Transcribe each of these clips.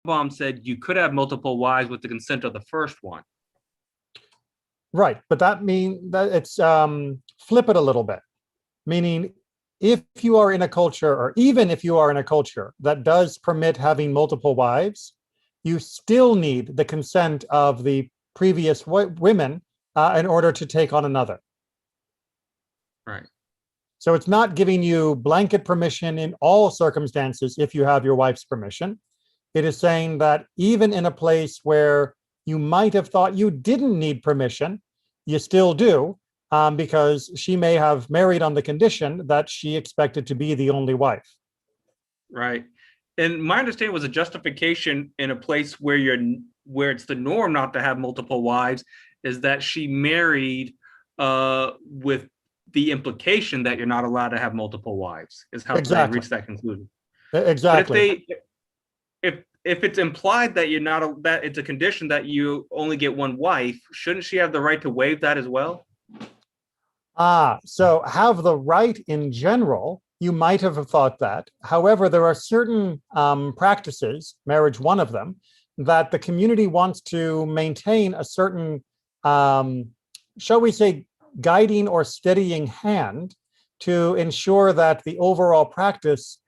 Rambam said you could have multiple wives with the consent of the first one. Right, but that means that it's flip it a little bit, meaning if you are in a culture, or even if you are in a culture that does permit having multiple wives, you still need the consent of the previous women in order to take on another. Right. So it's not giving you blanket permission in all circumstances if you have your wife's permission. It is saying that even in a place where you might have thought you didn't need permission, you still do, because she may have married on the condition that she expected to be the only wife. Right. And my understanding was a justification in a place where it's the norm not to have multiple wives is that she married with the implication that you're not allowed to have multiple wives, is how they reach that conclusion. Exactly. But if it's implied that you're not, that it's a condition that you only get one wife, shouldn't she have the right to waive that as well? So have the right in general, you might have thought that. However, there are certain practices, marriage one of them, that the community wants to maintain a certain, shall we say, guiding or steadying hand to ensure that the overall practice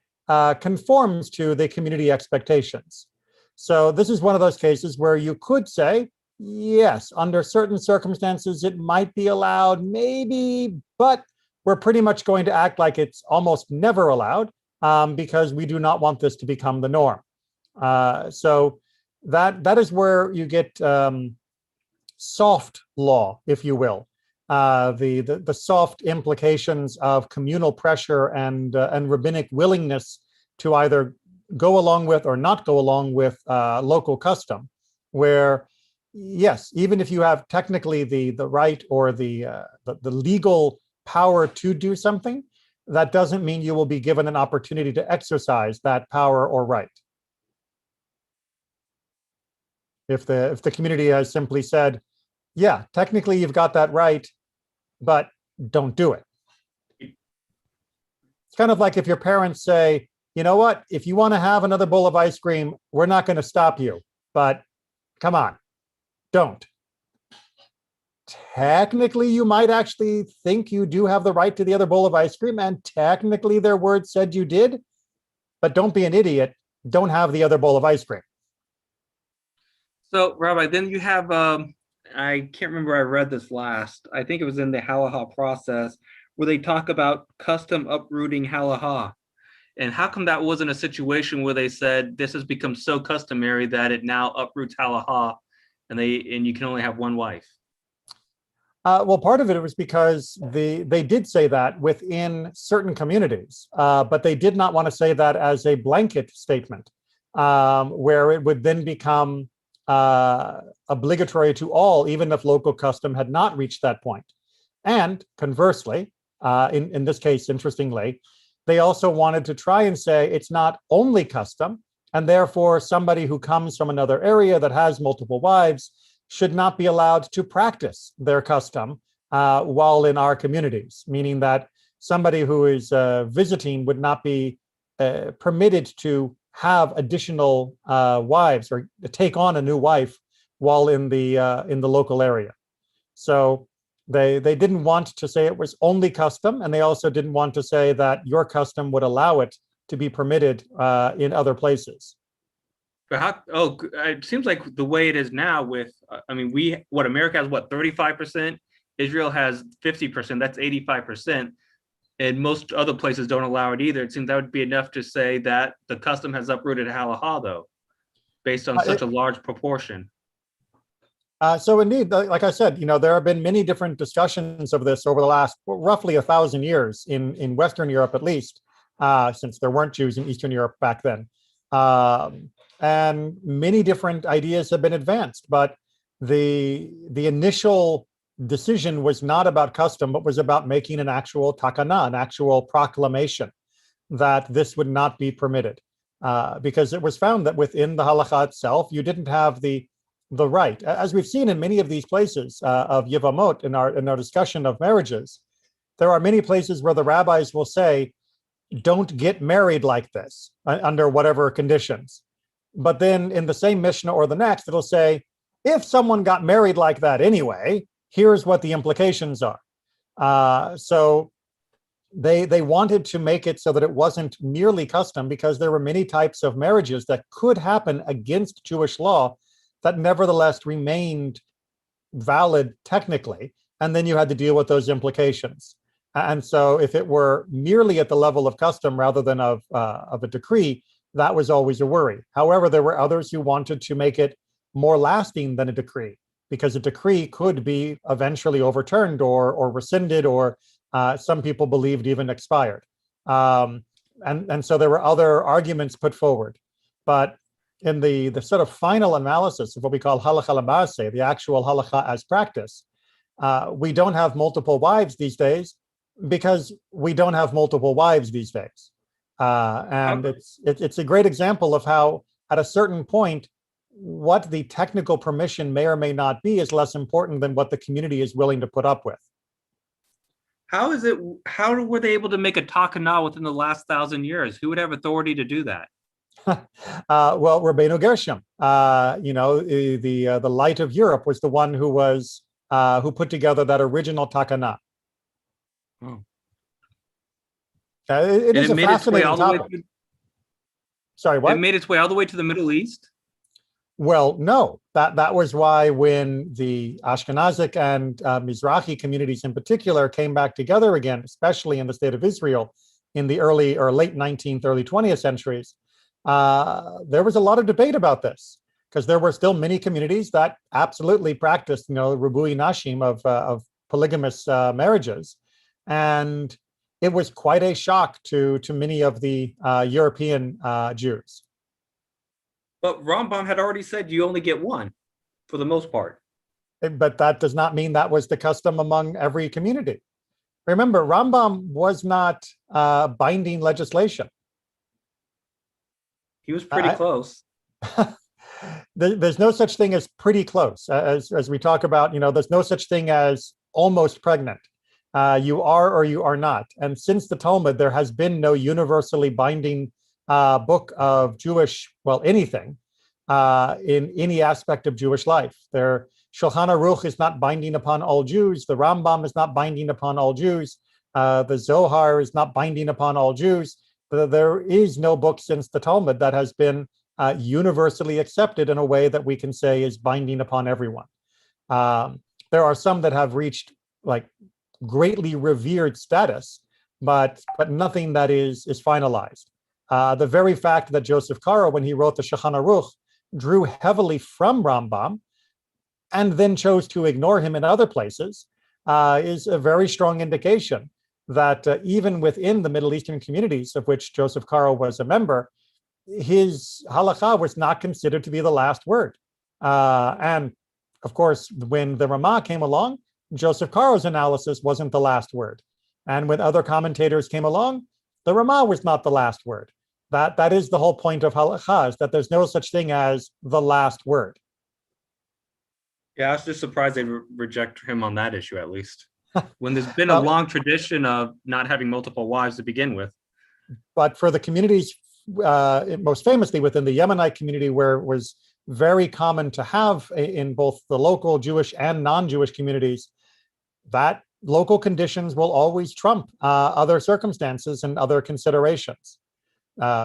conforms to the community expectations. So this is one of those cases where you could say, yes, under certain circumstances, it might be allowed, maybe, but we're pretty much going to act like it's almost never allowed because we do not want this to become the norm. So that is where you get soft law, if you will. The soft implications of communal pressure and rabbinic willingness to either go along with or not go along with local custom, where yes, even if you have technically the right or the legal power to do something, that doesn't mean you will be given an opportunity to exercise that power or right. If the community has simply said, yeah, technically you've got that right, but don't do it. It's kind of like if your parents say, you know what, if you want to have another bowl of ice cream, we're not going to stop you, but come on, don't. Technically, you might actually think you do have the right to the other bowl of ice cream, and technically their word said you did, but don't be an idiot. Don't have the other bowl of ice cream. So, Rabbi, then you have, I can't remember, I read this last, I think it was in the halacha process, where they talk about custom uprooting halacha. And how come that wasn't a situation where they said this has become so customary that it now uproots halacha and you can only have one wife? Well, part of it was because they did say that within certain communities, but they did not want to say that as a blanket statement, where it would then become obligatory to all, even if local custom had not reached that point. And conversely, in this case, interestingly, they also wanted to try and say it's not only custom, and therefore somebody who comes from another area that has multiple wives should not be allowed to practice their custom while in our communities, meaning that somebody who is visiting would not be permitted to have additional wives or take on a new wife while in the local area. So they didn't want to say it was only custom, and they also didn't want to say that your custom would allow it to be permitted in other places. But it seems like the way it is now with, America has 35%, Israel has 50%, that's 85%. And most other places don't allow it either. It seems that would be enough to say that the custom has uprooted halacha, though, based on such a large proportion. So indeed, like I said, there have been many different discussions of this over the last roughly 1,000 years in Western Europe, at least, since there weren't Jews in Eastern Europe back then. And many different ideas have been advanced, but the initial decision was not about custom, but was about making an actual takana, an actual proclamation that this would not be permitted, because it was found that within the halacha itself, you didn't have the right, as we've seen in many of these places of Yevamot in our discussion of marriages. There are many places where the rabbis will say, don't get married like this under whatever conditions. But then in the same Mishnah or the next, it'll say, if someone got married like that anyway, here's what the implications are. So they wanted to make it so that it wasn't merely custom, because there were many types of marriages that could happen against Jewish law that nevertheless remained valid technically. And then you had to deal with those implications. And so if it were merely at the level of custom rather than of a decree, that was always a worry. However, there were others who wanted to make it more lasting than a decree, because a decree could be eventually overturned or rescinded, or some people believed even expired. And so there were other arguments put forward. But in the sort of final analysis of what we call halakha lema'aseh, the actual halakha as practice, we don't have multiple wives these days because we don't have multiple wives these days. And it's a great example of how, at a certain point, what the technical permission may or may not be is less important than what the community is willing to put up with. How were they able to make a takana within the last 1,000 years? Who would have authority to do that? Well, Rabbeinu Gershom, the light of Europe, was the one who put together that original takana. Oh. It is a fascinating topic. Sorry, what? It made its way all the way to the Middle East? Well, no. That was why when the Ashkenazic and Mizrahi communities in particular came back together again, especially in the state of Israel in the early or late 19th, early 20th centuries, there was a lot of debate about this, because there were still many communities that absolutely practiced, ribui nashim of polygamous marriages. And it was quite a shock to many of the European Jews. But Rambam had already said you only get one, for the most part. But that does not mean that was the custom among every community. Remember, Rambam was not binding legislation. He was pretty close. There's no such thing as pretty close. As we talk about, there's no such thing as almost pregnant. You are or you are not. And since the Talmud, there has been no universally binding book of Jewish, anything, in any aspect of Jewish life. Their Shulchan Aruch is not binding upon all Jews. The Rambam is not binding upon all Jews. The Zohar is not binding upon all Jews. There is no book since the Talmud that has been universally accepted in a way that we can say is binding upon everyone. There are some that have reached greatly revered status, but nothing that is finalized. The very fact that Joseph Caro, when he wrote the Shulchan Aruch, drew heavily from Rambam and then chose to ignore him in other places is a very strong indication that even within the Middle Eastern communities of which Joseph Caro was a member, his halakha was not considered to be the last word. And of course, when the Ramah came along, Joseph Caro's analysis wasn't the last word. And when other commentators came along, the Ramah was not the last word. That is the whole point of halakha, is that there's no such thing as the last word. Yeah, I was just surprised they reject him on that issue, at least. When there's been a long tradition of not having multiple wives to begin with. But for the communities, most famously within the Yemenite community, where it was very common to have in both the local Jewish and non-Jewish communities, that local conditions will always trump other circumstances and other considerations.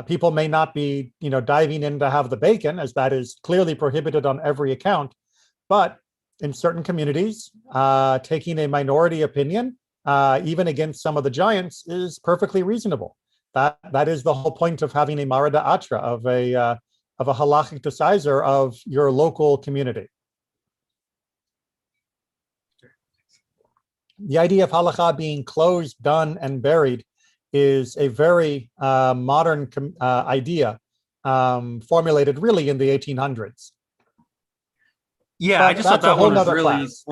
People may not be, diving in to have the bacon, as that is clearly prohibited on every account, but in certain communities, taking a minority opinion, even against some of the giants, is perfectly reasonable. That is the whole point of having a marada atra, of a halachic decider of your local community. The idea of halakha being closed, done, and buried is a very modern idea, formulated really in the 1800s. Yeah, but I just thought that one was really. class.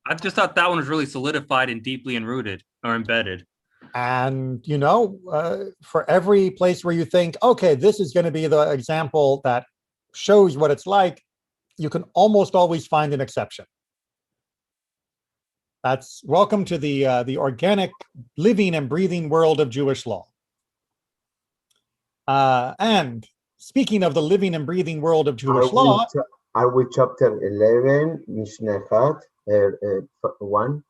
I just thought that one was really solidified and deeply enrooted or embedded. And, for every place where you think, okay, this is going to be the example that shows what it's like, you can almost always find an exception. That's welcome to the organic, living and breathing world of Jewish law. And speaking of the living and breathing world of Are Jewish we, law, are we chapter 11, Mishnah 1?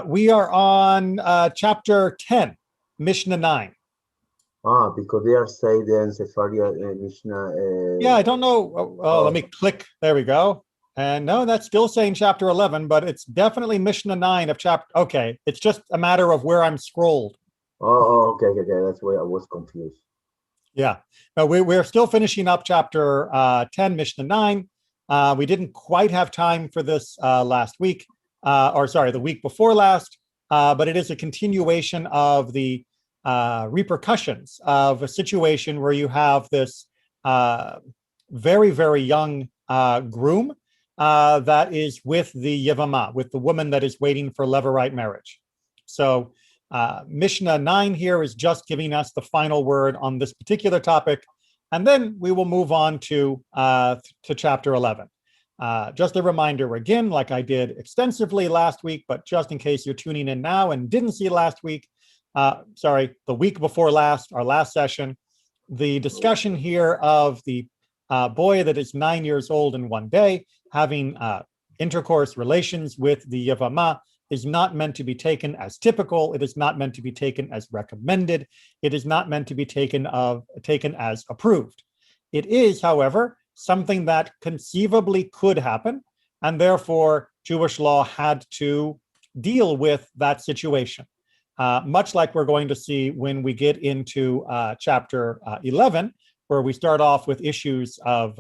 we are on chapter 10, Mishnah 9. Because they are saying in Sepharia Mishnah. Yeah, I don't know. Let me click. There we go. And no, that's still saying chapter 11, but it's definitely Mishnah 9 of chapter. Okay, it's just a matter of where I'm scrolled. Okay. That's why I was confused. Yeah, no, we're still finishing up chapter 10, Mishnah 9. We didn't quite have time for this last week, the week before last, but it is a continuation of the repercussions of a situation where you have this very, very young groom that is with the Yevamot, with the woman that is waiting for levirate marriage. So Mishnah 9 here is just giving us the final word on this particular topic, and then we will move on to chapter 11. Just a reminder again, like I did extensively last week, but just in case you're tuning in now and didn't see last week, the week before last, our last session, the discussion here of the boy that is 9 years old in one day having intercourse relations with the Yevamah is not meant to be taken as typical. It is not meant to be taken as recommended. It is not meant to be taken as approved. It is, however, something that conceivably could happen, and therefore Jewish law had to deal with that situation. Much like we're going to see when we get into chapter 11, where we start off with issues of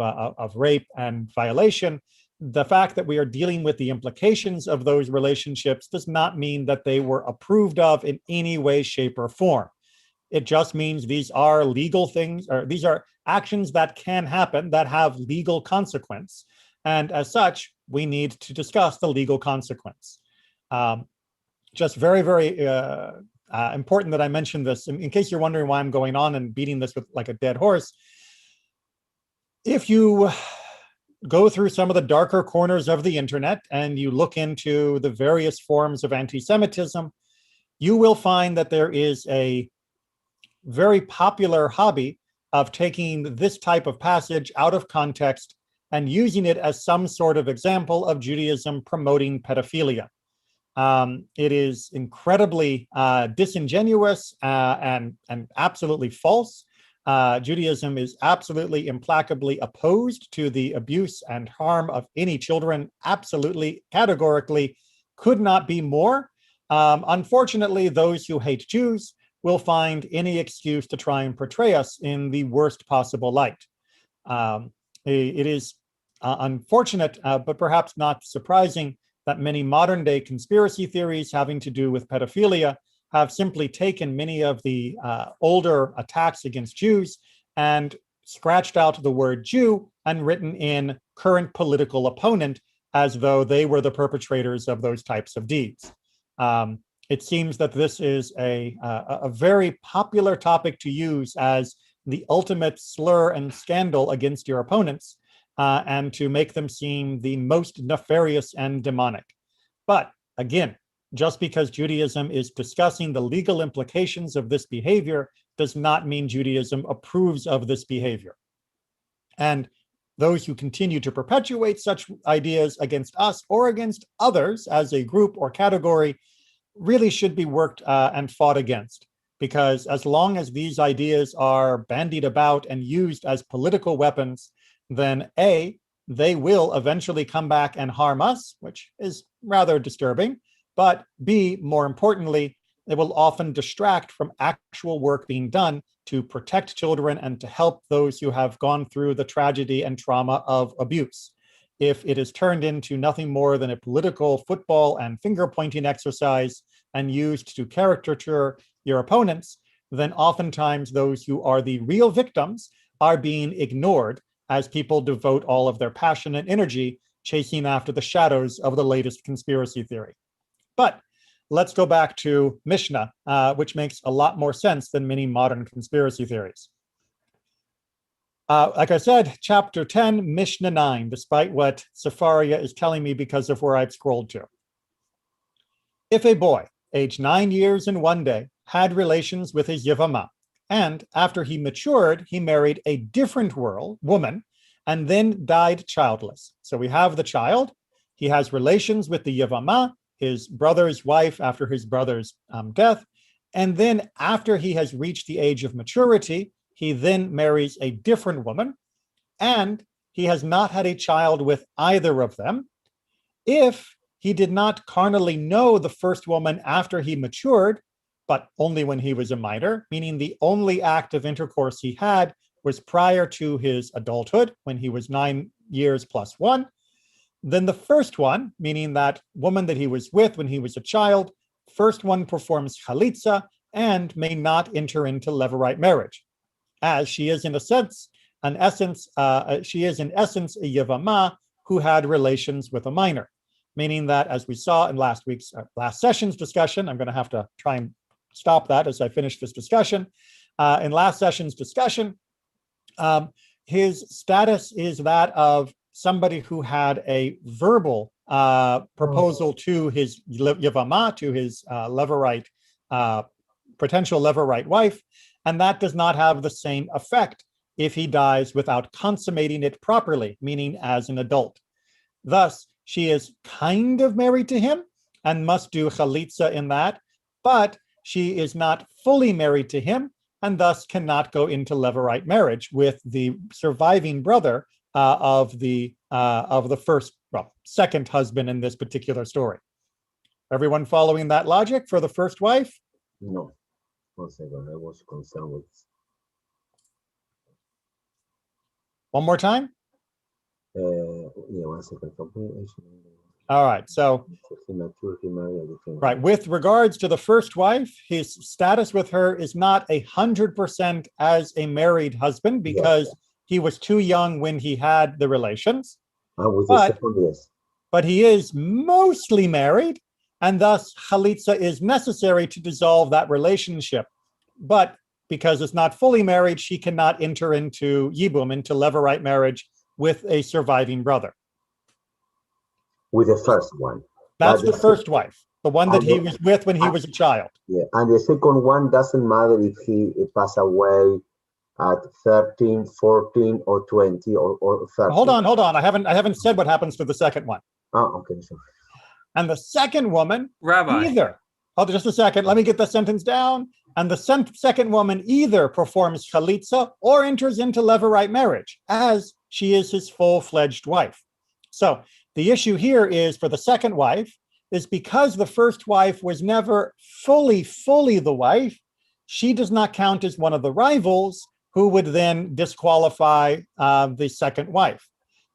rape and violation. The fact that we are dealing with the implications of those relationships does not mean that they were approved of in any way, shape, or form. It just means these are legal things, or these are actions that can happen that have legal consequence. And as such, we need to discuss the legal consequence. Just very, very important that I mention this in case you're wondering why I'm going on and beating this with like a dead horse. If you go through some of the darker corners of the internet and you look into the various forms of anti-Semitism, you will find that there is a very popular hobby of taking this type of passage out of context and using it as some sort of example of Judaism promoting pedophilia. It is incredibly disingenuous and absolutely false. Judaism is absolutely implacably opposed to the abuse and harm of any children, absolutely, categorically, could not be more. Unfortunately, those who hate Jews will find any excuse to try and portray us in the worst possible light. It is unfortunate, but perhaps not surprising, that many modern day conspiracy theories having to do with pedophilia have simply taken many of the older attacks against Jews and scratched out the word Jew and written in current political opponent as though they were the perpetrators of those types of deeds. It seems that this is a very popular topic to use as the ultimate slur and scandal against your opponents, and to make them seem the most nefarious and demonic. But again, just because Judaism is discussing the legal implications of this behavior does not mean Judaism approves of this behavior. And those who continue to perpetuate such ideas against us or against others as a group or category really should be worked and fought against. Because as long as these ideas are bandied about and used as political weapons, then A, they will eventually come back and harm us, which is rather disturbing. But B, more importantly, they will often distract from actual work being done to protect children and to help those who have gone through the tragedy and trauma of abuse. If it is turned into nothing more than a political football and finger-pointing exercise and used to caricature your opponents, then oftentimes those who are the real victims are being ignored as people devote all of their passion and energy chasing after the shadows of the latest conspiracy theory. But let's go back to Mishnah, which makes a lot more sense than many modern conspiracy theories. Like I said, chapter 10, Mishnah 9, despite what Sepharia is telling me because of where I've scrolled to. If a boy, aged 9 years and 1 day, had relations with his Yevamah, And after he matured, he married a different woman and then died childless. So we have the child. He has relations with the Yevamot, his brother's wife, after his brother's death. And then after he has reached the age of maturity, he then marries a different woman, and he has not had a child with either of them. If he did not carnally know the first woman after he matured, but only when he was a minor, meaning the only act of intercourse he had was prior to his adulthood, when he was 9 years plus 1, then the first one, meaning that woman that he was with when he was a child, first one performs chalitza and may not enter into levirate marriage, as she is in a sense, she is in essence a Yevamah who had relations with a minor, meaning that, as we saw in last session's discussion, I'm going to have to try and stop that as I finish this discussion. In last session's discussion, his status is that of somebody who had a verbal proposal to his Yevamah, to his levirate, potential levirate wife, and that does not have the same effect if he dies without consummating it properly, meaning as an adult. Thus, she is kind of married to him and must do chalitza in that, but she is not fully married to him and thus cannot go into levirate marriage with the surviving brother of the second husband in this particular story. Everyone following that logic for the first wife? No. 1 second, I was concerned with. One more time? Yeah, 1 second. All right, so right, with regards to the first wife, his status with her is not 100% as a married husband because he was too young when he had the relations. With the second, yes. But he is mostly married, and thus chalitza is necessary to dissolve that relationship. But because it's not fully married, she cannot enter into yibum, into levirate marriage with a surviving brother. With the first one. That's the first wife, the one that he was with when he was a child. Yeah, and the second one doesn't matter if he passed away at 13, 14, or 20, or 30. Hold on. I haven't said what happens to the second one. Oh, okay. Sure. And the second woman, Rabbi. either, hold on just a second, let me get the sentence down. And the second woman either performs chalitza or enters into levirate marriage, as she is his full-fledged wife. So the issue here is for the second wife is because the first wife was never fully the wife, she does not count as one of the rivals who would then disqualify the second wife.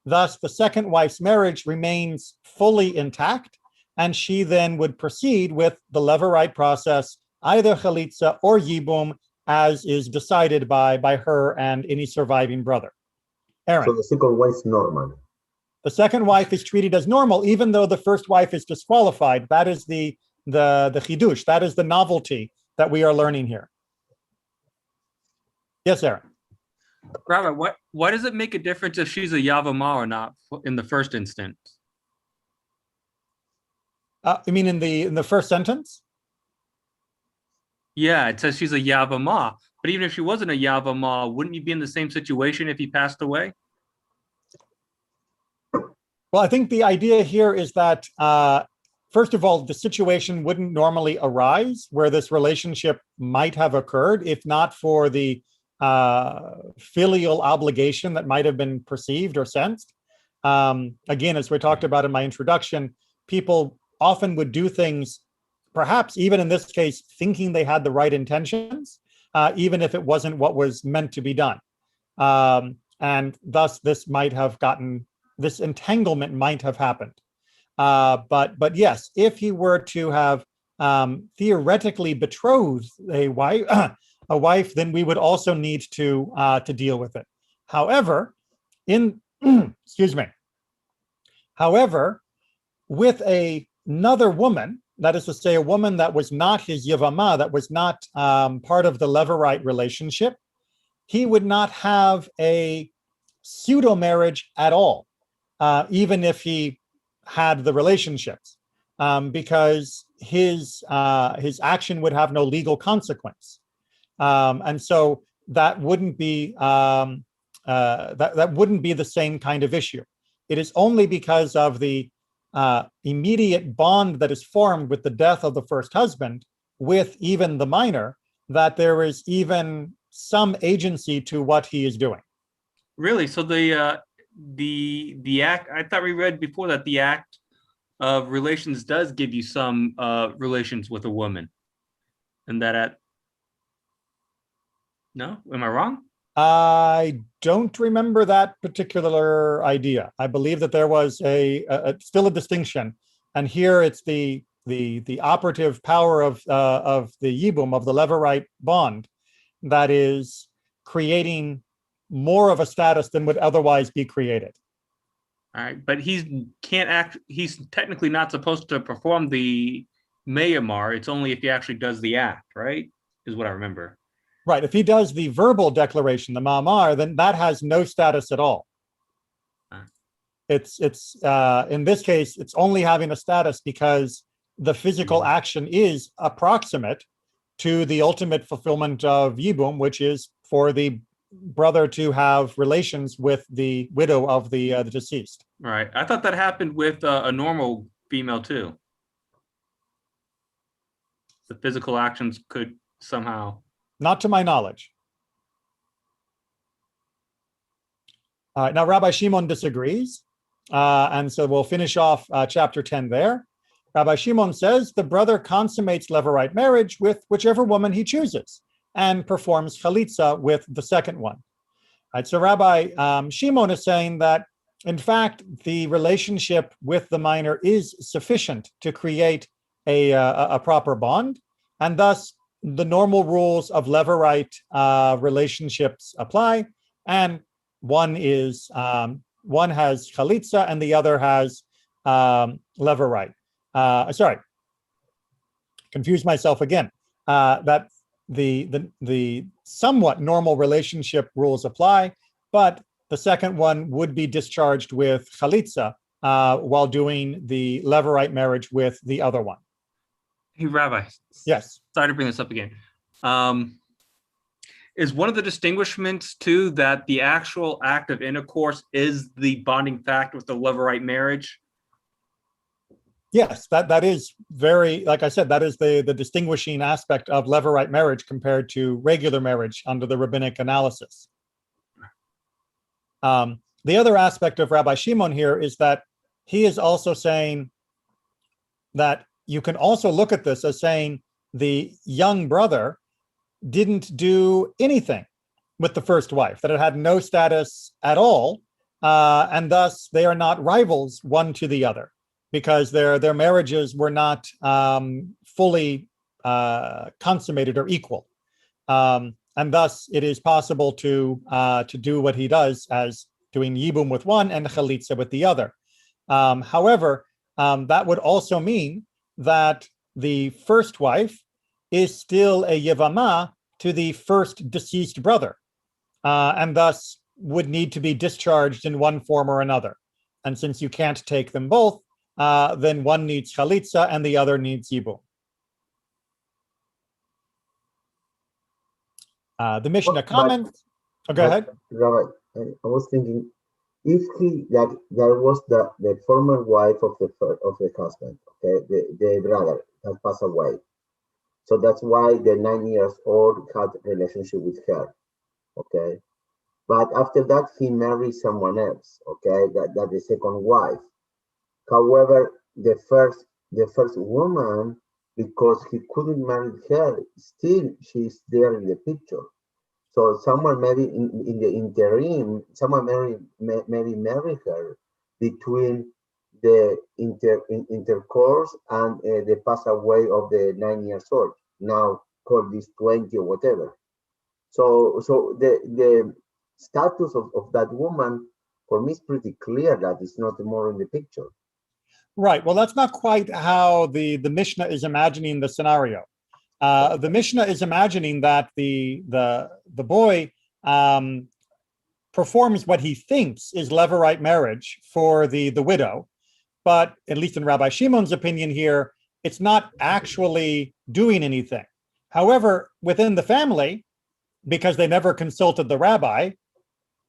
Thus, the second wife's marriage remains fully intact, and she then would proceed with the levirate process, either chalitza or yibum, as is decided by her and any surviving brother. Aaron. So the second wife is normal. The second wife is treated as normal, even though the first wife is disqualified. That is the chidush. That is the novelty that we are learning here. Yes, Aaron. Rabbi, why does it make a difference if she's a Yevamot or not in the first instance? You mean in the first sentence? Yeah, it says she's a Yevamot, but even if she wasn't a Yevamot, wouldn't you be in the same situation if he passed away? Well, I think the idea here is that, first of all, the situation wouldn't normally arise where this relationship might have occurred if not for the filial obligation that might have been perceived or sensed. Again, as we talked about in my introduction, people often would do things, perhaps even in this case, thinking they had the right intentions, even if it wasn't what was meant to be done. And thus, this entanglement might have happened. But yes, if he were to have theoretically betrothed a wife, then we would also need to deal with it. However, excuse me. However, with another woman, that is to say, a woman that was not his Yevamah, that was not part of the levirate relationship, he would not have a pseudo marriage at all, even if he had the relationships, because his action would have no legal consequence. And so that wouldn't be that wouldn't be the same kind of issue. It is only because of the immediate bond that is formed with the death of the first husband with even the minor that there is even some agency to what he is doing. Really? So the act, I thought we read before that the act of relations does give you some relations with a woman, and no, am I wrong? I don't remember that particular idea. I believe that there was still a distinction, and here it's the operative power of the yibum, of the levirate bond, that is creating more of a status than would otherwise be created. All right, but he's technically not supposed to perform the mayamar. It's only if he actually does the act, right? Is what I remember. Right. If he does the verbal declaration, the ma'amar, then that has no status at all. It's in this case, it's only having a status because the physical action is approximate to the ultimate fulfillment of yibum, which is for the brother to have relations with the widow of the deceased. Right. I thought that happened with a normal female too. The physical actions could somehow. Not to my knowledge. All right, now Rabbi Shimon disagrees. And so we'll finish off chapter 10 there. Rabbi Shimon says the brother consummates levirate marriage with whichever woman he chooses and performs chalitza with the second one. All right, so Rabbi Shimon is saying that, in fact, the relationship with the minor is sufficient to create a proper bond, and thus the normal rules of levirate relationships apply, and one has chalitza and the other has levirate. Sorry, confused myself again. That the somewhat normal relationship rules apply, but the second one would be discharged with chalitza while doing the levirate marriage with the other one. Hey, Rabbi. Yes. Sorry to bring this up again. Is one of the distinguishments too that the actual act of intercourse is the bonding fact with the levirate marriage? Yes, that is very, like I said, that is the distinguishing aspect of levirate marriage compared to regular marriage under the rabbinic analysis. The other aspect of Rabbi Shimon here is that he is also saying that you can also look at this as saying the young brother didn't do anything with the first wife, that it had no status at all, and thus they are not rivals one to the other, because their marriages were not fully consummated or equal, and thus it is possible to do what he does as doing yibum with one and chalitza with the other. However, that would also mean that the first wife is still a yevamah to the first deceased brother, and thus would need to be discharged in one form or another. And since you can't take them both, then one needs chalitza and the other needs yibum. The Mishnah comments. Go ahead. Rabbi, I was thinking, if that was the former wife of the husband, okay, the brother has passed away, so that's why the 9 years old had relationship with her, okay. But after that, he married someone else, okay, that the second wife. However, the first woman, because he couldn't marry her, still she's there in the picture. So someone maybe in the interim, someone marry her between the intercourse and the pass away of the 9 years old. Now call this 20 or whatever. So the status of that woman for me is pretty clear that it's not more in the picture. Right. Well, that's not quite how the Mishnah is imagining the scenario. The Mishnah is imagining that the boy performs what he thinks is levirate marriage for the widow, but at least in Rabbi Shimon's opinion here, it's not actually doing anything. However, within the family, because they never consulted the rabbi,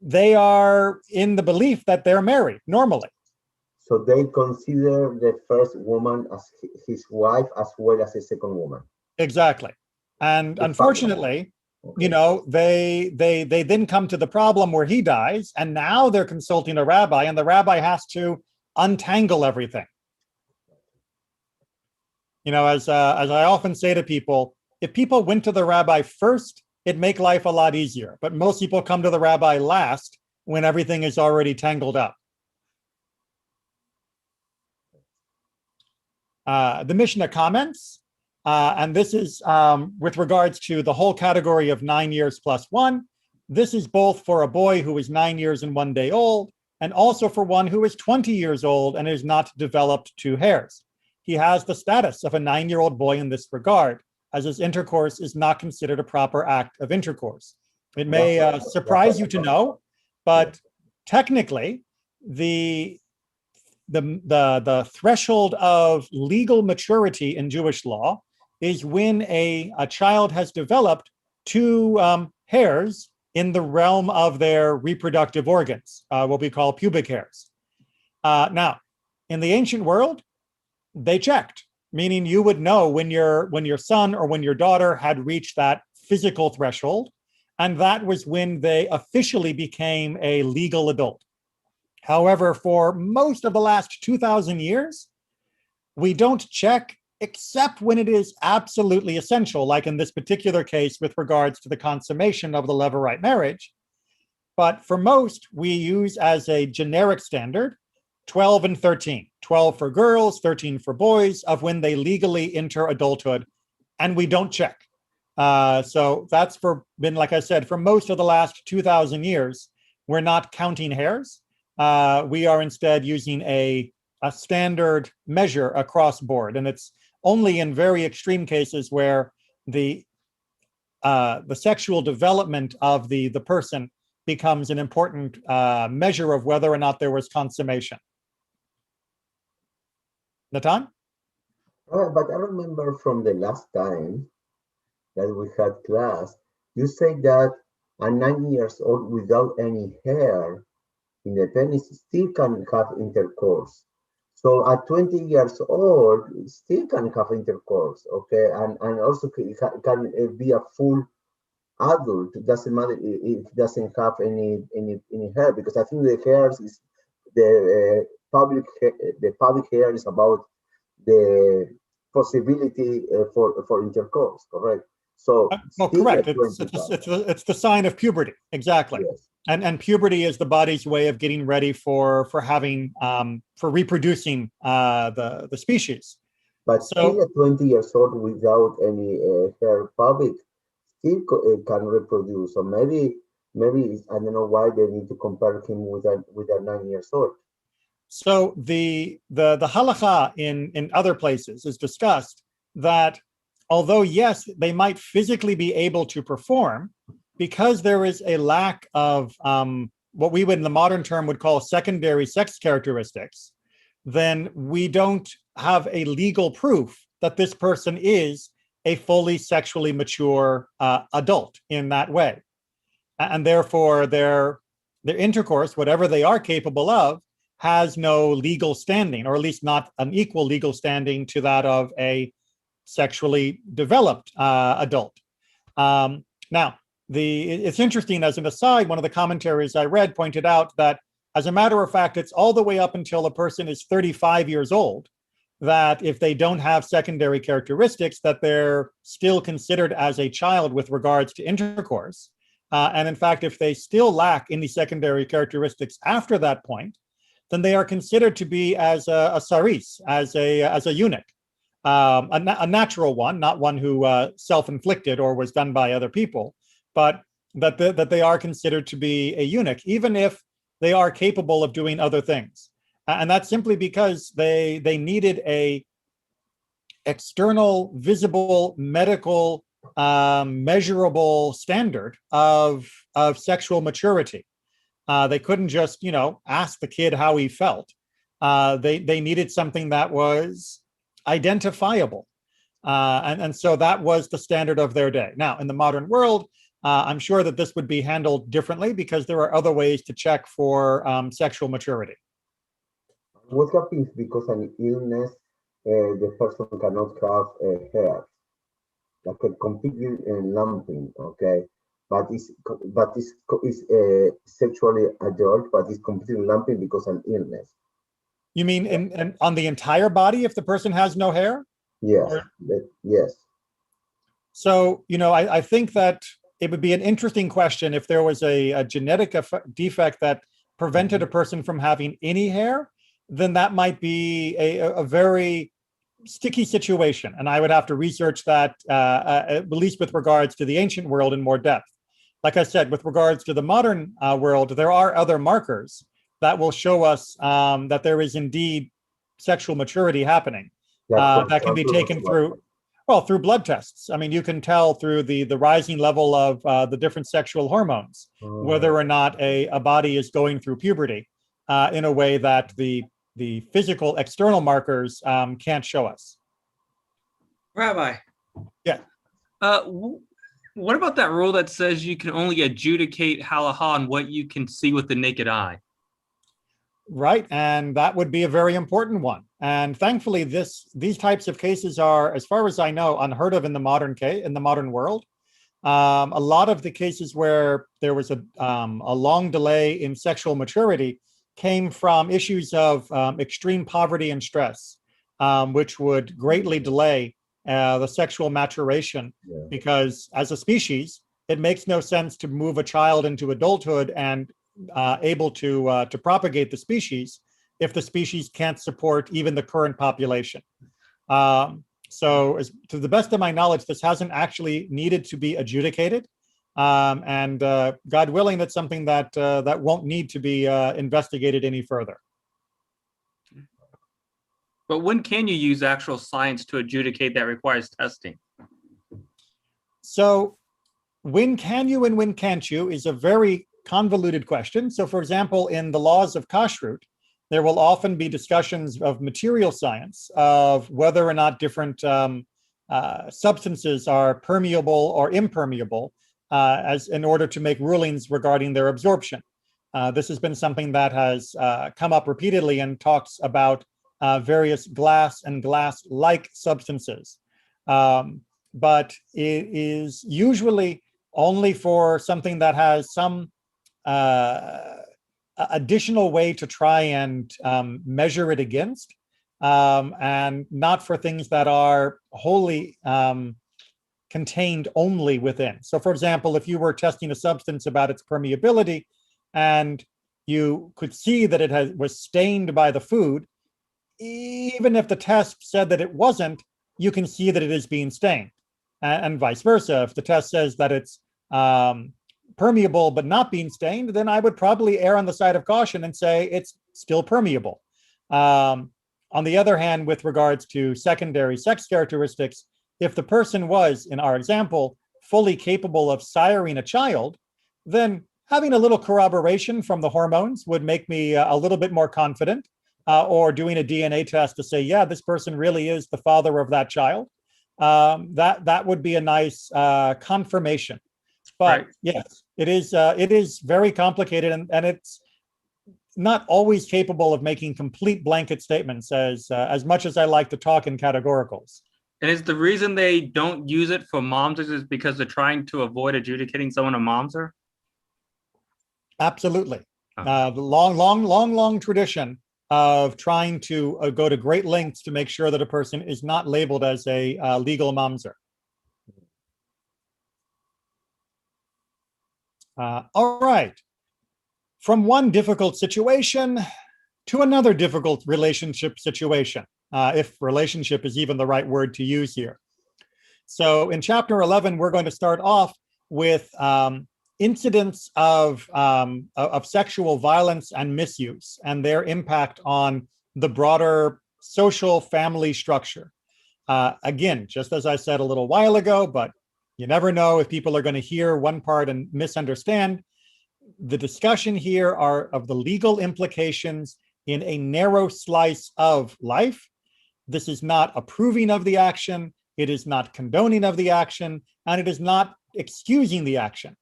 they are in the belief that they're married normally. So they consider the first woman as his wife as well as the second woman. Exactly. And It's unfortunately, Okay. you know, they then come to the problem where he dies, and now they're consulting a rabbi, and the rabbi has to untangle everything. You know, as I often say to people, if people went to the rabbi first, it'd make life a lot easier. But most people come to the rabbi last when everything is already tangled up. The Mishnah comments, and this is with regards to the whole category of 9 years plus 1. This is both for a boy who is 9 years and 1 day old, and also for one who is 20 years old and is not developed 2 hairs. He has the status of a 9-year-old boy in this regard, as his intercourse is not considered a proper act of intercourse. It may surprise you to know, but technically, the threshold of legal maturity in Jewish law is when a child has developed 2 hairs in the realm of their reproductive organs, what we call pubic hairs. Now, in the ancient world, they checked, meaning you would know when your son or when your daughter had reached that physical threshold, and that was when they officially became a legal adult. However, for most of the last 2,000 years, we don't check except when it is absolutely essential, like in this particular case with regards to the consummation of the Levirate marriage. But for most, we use as a generic standard 12 and 13, 12 for girls, 13 for boys, of when they legally enter adulthood, and we don't check. So that's been, like I said, for most of the last 2,000 years, we're not counting hairs. We are instead using a standard measure across board, and it's only in very extreme cases where the sexual development of the person becomes an important measure of whether or not there was consummation. Natan? But I remember from the last time that we had class, you say that a 9 years old without any hair in the penis still can have intercourse. So at 20 years old, still can have intercourse, okay? And also can be a full adult. It doesn't matter if it doesn't have any hair, because I think the hairs is the public hair is about the possibility for intercourse, correct? So correct. It's the sign of puberty, exactly. Yes. And puberty is the body's way of getting ready for having for reproducing the species. But still, at 20 years old without any hair public, still can reproduce. So maybe I don't know why they need to compare him with a 9 years old. So the halacha in other places is discussed that although yes, they might physically be able to perform, because there is a lack of what we would in the modern term would call secondary sex characteristics, then we don't have a legal proof that this person is a fully sexually mature adult in that way. And therefore their intercourse, whatever they are capable of, has no legal standing, or at least not an equal legal standing to that of a sexually developed adult. Now, it's interesting, as an aside, one of the commentaries I read pointed out that, as a matter of fact, it's all the way up until a person is 35 years old that if they don't have secondary characteristics, that they're still considered as a child with regards to intercourse. And in fact, if they still lack any secondary characteristics after that point, then they are considered to be as a saris, as a eunuch, a natural one, not one who self-inflicted or was done by other people, but that they are considered to be a eunuch, even if they are capable of doing other things. And that's simply because they needed a external, visible, medical, measurable standard of sexual maturity. They couldn't just, ask the kid how he felt. They needed something that was identifiable. And so that was the standard of their day. Now, in the modern world, I'm sure that this would be handled differently because there are other ways to check for sexual maturity. What happens because an illness, the person cannot have hair, like a completely lumping, okay? But it's sexually adult, but it's completely lumping because an illness. You mean in on the entire body if the person has no hair? Yes, Or- yes. So, I think that it would be an interesting question if there was a genetic defect that prevented a person from having any hair, then that might be a very sticky situation. And I would have to research that, at least with regards to the ancient world in more depth. Like I said, with regards to the modern world, there are other markers that will show us that there is indeed sexual maturity happening. Like That can be taken through blood tests. I mean, you can tell through the rising level of the different sexual hormones whether or not a body is going through puberty in a way that the physical external markers can't show us. Rabbi. Yeah. What about that rule that says you can only adjudicate halacha on what you can see with the naked eye? Right, and that would be a very important one. And thankfully, these types of cases are, as far as I know, unheard of in the modern world. A lot of the cases where there was a long delay in sexual maturity came from issues of extreme poverty and stress, which would greatly delay the sexual maturation, because as a species, it makes no sense to move a child into adulthood and able to propagate the species if the species can't support even the current population. So to the best of my knowledge, this hasn't actually needed to be adjudicated. And God willing, that's something that won't need to be investigated any further. But when can you use actual science to adjudicate that requires testing? So when can you and when can't you is a very convoluted question. So for example, in the laws of kashrut, there will often be discussions of material science, of whether or not different substances are permeable or impermeable, as in order to make rulings regarding their absorption. This has been something that has come up repeatedly and talks about various glass and glass-like substances. But it is usually only for something that has some additional way to try and measure it against, and not for things that are wholly contained only within. So for example, if you were testing a substance about its permeability and you could see that it was stained by the food, even if the test said that it wasn't, you can see that it is being stained, and vice versa. If the test says that it's permeable but not being stained, then I would probably err on the side of caution and say it's still permeable. On the other hand, with regards to secondary sex characteristics, if the person was, in our example, fully capable of siring a child, then having a little corroboration from the hormones would make me a little bit more confident, or doing a DNA test to say, yeah, this person really is the father of that child. That would be a nice confirmation. But right. Yes, it is very complicated, and it's not always capable of making complete blanket statements, as much as I like to talk in categoricals. And is the reason they don't use it for momsers is because they're trying to avoid adjudicating someone a momser? Absolutely. The long tradition of trying to go to great lengths to make sure that a person is not labeled as a legal mamzer. All right. From one difficult situation to another difficult relationship situation, if relationship is even the right word to use here. So in chapter 11, we're going to start off with incidents of sexual violence and misuse and their impact on the broader social family structure. Again, just as I said a little while ago, but you never know if people are going to hear one part and misunderstand. The discussion here are of the legal implications in a narrow slice of life. This is not approving of the action. it is not condoning of the action, and it is not excusing the action.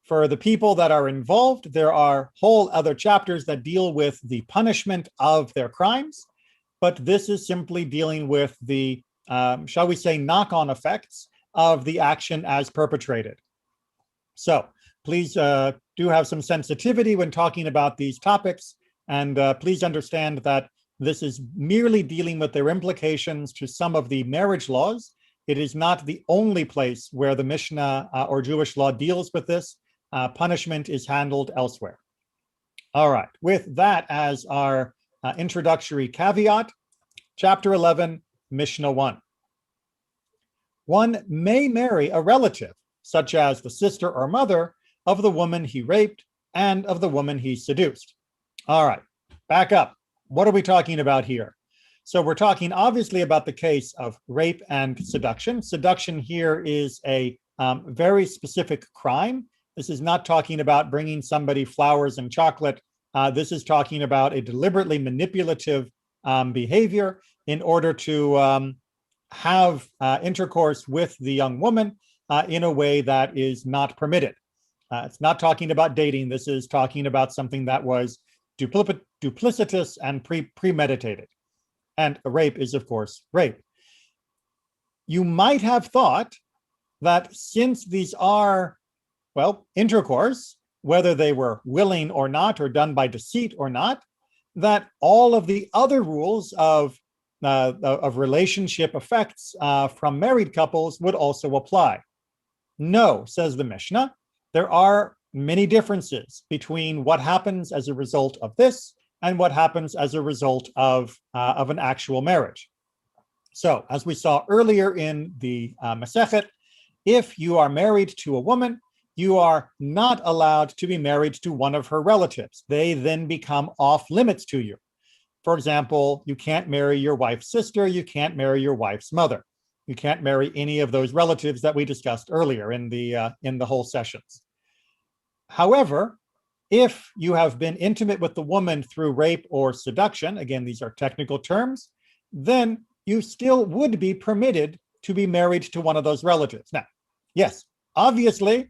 For the people that are involved, there are whole other chapters that deal with the punishment of their crimes, but this is simply dealing with the, shall we say, knock-on effects of the action as perpetrated. So please do have some sensitivity when talking about these topics, and please understand that this is merely dealing with their implications to some of the marriage laws. It is not the only place where the Mishnah or Jewish law deals with this. Punishment is handled elsewhere. All right, with that as our introductory caveat, chapter 11, Mishnah 1. One may marry a relative, such as the sister or mother of the woman he raped and of the woman he seduced. All right, back up. What are we talking about here? So we're talking obviously about the case of rape and seduction. Seduction here is a very specific crime. This is not talking about bringing somebody flowers and chocolate. This is talking about a deliberately manipulative behavior in order to have intercourse with the young woman in a way that is not permitted. It's not talking about dating. This is talking about something that was duplicitous and premeditated. And a rape is, of course, rape. You might have thought that since these are, well, intercourse, whether they were willing or not, or done by deceit or not, that all of the other rules of relationship effects from married couples would also apply. No, says the Mishnah, there are many differences between what happens as a result of this and what happens as a result of an actual marriage. So, as we saw earlier in the Masechet, if you are married to a woman, you are not allowed to be married to one of her relatives. They then become off limits to you. For example, you can't marry your wife's sister, you can't marry your wife's mother. You can't marry any of those relatives that we discussed earlier in the whole sessions. However, if you have been intimate with the woman through rape or seduction, again, these are technical terms, then you still would be permitted to be married to one of those relatives. Now, yes, obviously,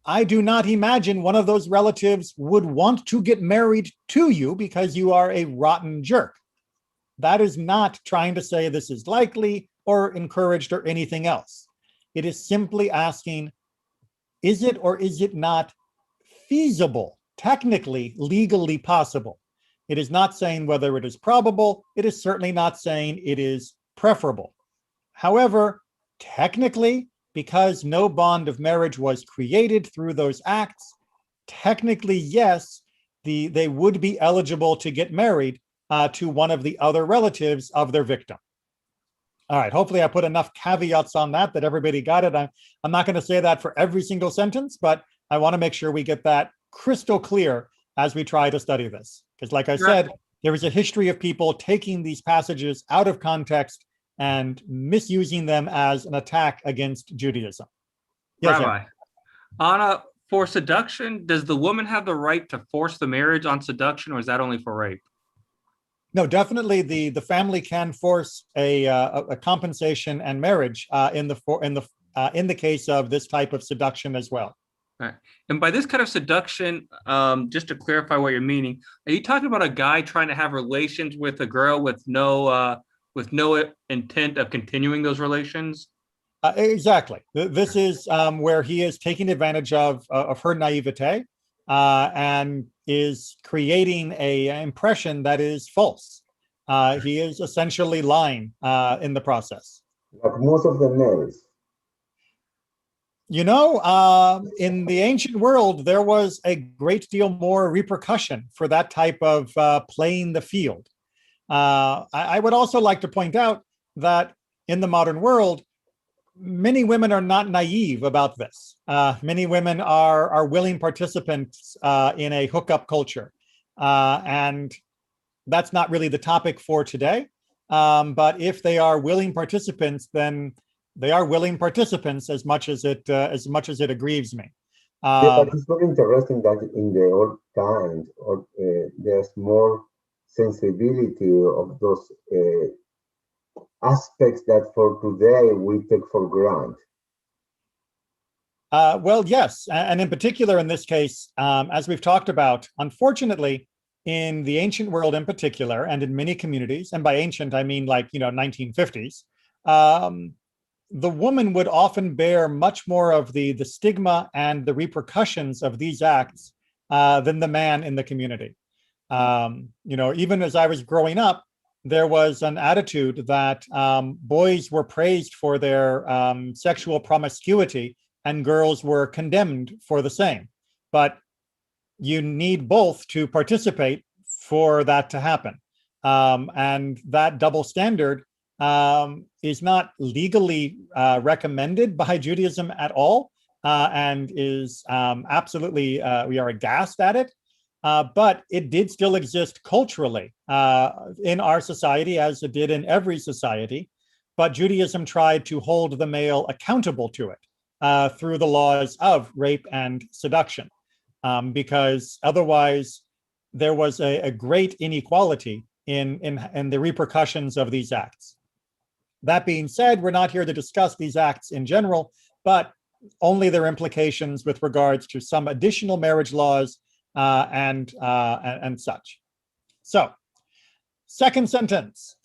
I do not imagine one of those relatives would want to get married to you because you are a rotten jerk. That is not trying to say this is likely or encouraged or anything else. It is simply asking, is it or is it not feasible, technically, legally possible? It is not saying whether it is probable. It is certainly not saying it is preferable. However, technically, because no bond of marriage was created through those acts, technically, yes, they would be eligible to get married to one of the other relatives of their victim. All right, hopefully I put enough caveats on that everybody got it. I'm not going to say that for every single sentence, but I want to make sure we get that crystal clear as we try to study this. Because like I said, there is a history of people taking these passages out of context and misusing them as an attack against Judaism. Yes, Rabbi, for seduction, does the woman have the right to force the marriage on seduction, or is that only for rape? No, definitely the family can force a compensation and marriage in the case of this type of seduction as well. All right. And by this kind of seduction, just to clarify what you're meaning, are you talking about a guy trying to have relations with a girl with no intent of continuing those relations? Exactly. This is where he is taking advantage of her naivete and is creating an impression that is false. He is essentially lying in the process. Like most of the males. You know, in the ancient world, there was a great deal more repercussion for that type of playing the field. I would also like to point out that in the modern world, many women are not naive about this. Many women are willing participants in a hookup culture. And that's not really the topic for today. But if they are willing participants, then they are willing participants as much as it aggrieves me. Yeah, but it's very interesting that in the old times, there's more sensibility of those aspects that for today we take for granted. Well, yes, and in particular in this case, as we've talked about, unfortunately, in the ancient world in particular, and in many communities, and by ancient I mean like 1950s, the woman would often bear much more of the stigma and the repercussions of these acts than the man in the community. Even as I was growing up, there was an attitude that boys were praised for their sexual promiscuity and girls were condemned for the same. But you need both to participate for that to happen. And that double standard is not legally recommended by Judaism at all, and is absolutely, we are aghast at it. But it did still exist culturally in our society, as it did in every society. But Judaism tried to hold the male accountable to it through the laws of rape and seduction, because otherwise there was a great inequality in the repercussions of these acts. That being said, we're not here to discuss these acts in general, but only their implications with regards to some additional marriage laws and such. So, second sentence.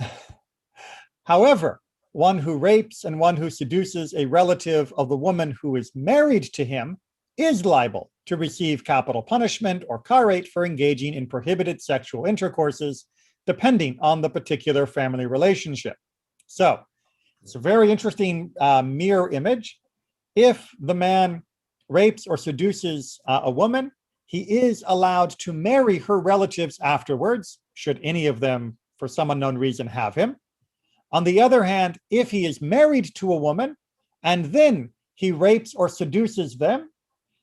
However, one who rapes and one who seduces a relative of the woman who is married to him is liable to receive capital punishment or karet for engaging in prohibited sexual intercourses, depending on the particular family relationship. So, it's a very interesting mirror image. If the man rapes or seduces a woman, he is allowed to marry her relatives afterwards, should any of them, for some unknown reason, have him. On the other hand, if he is married to a woman and then he rapes or seduces them,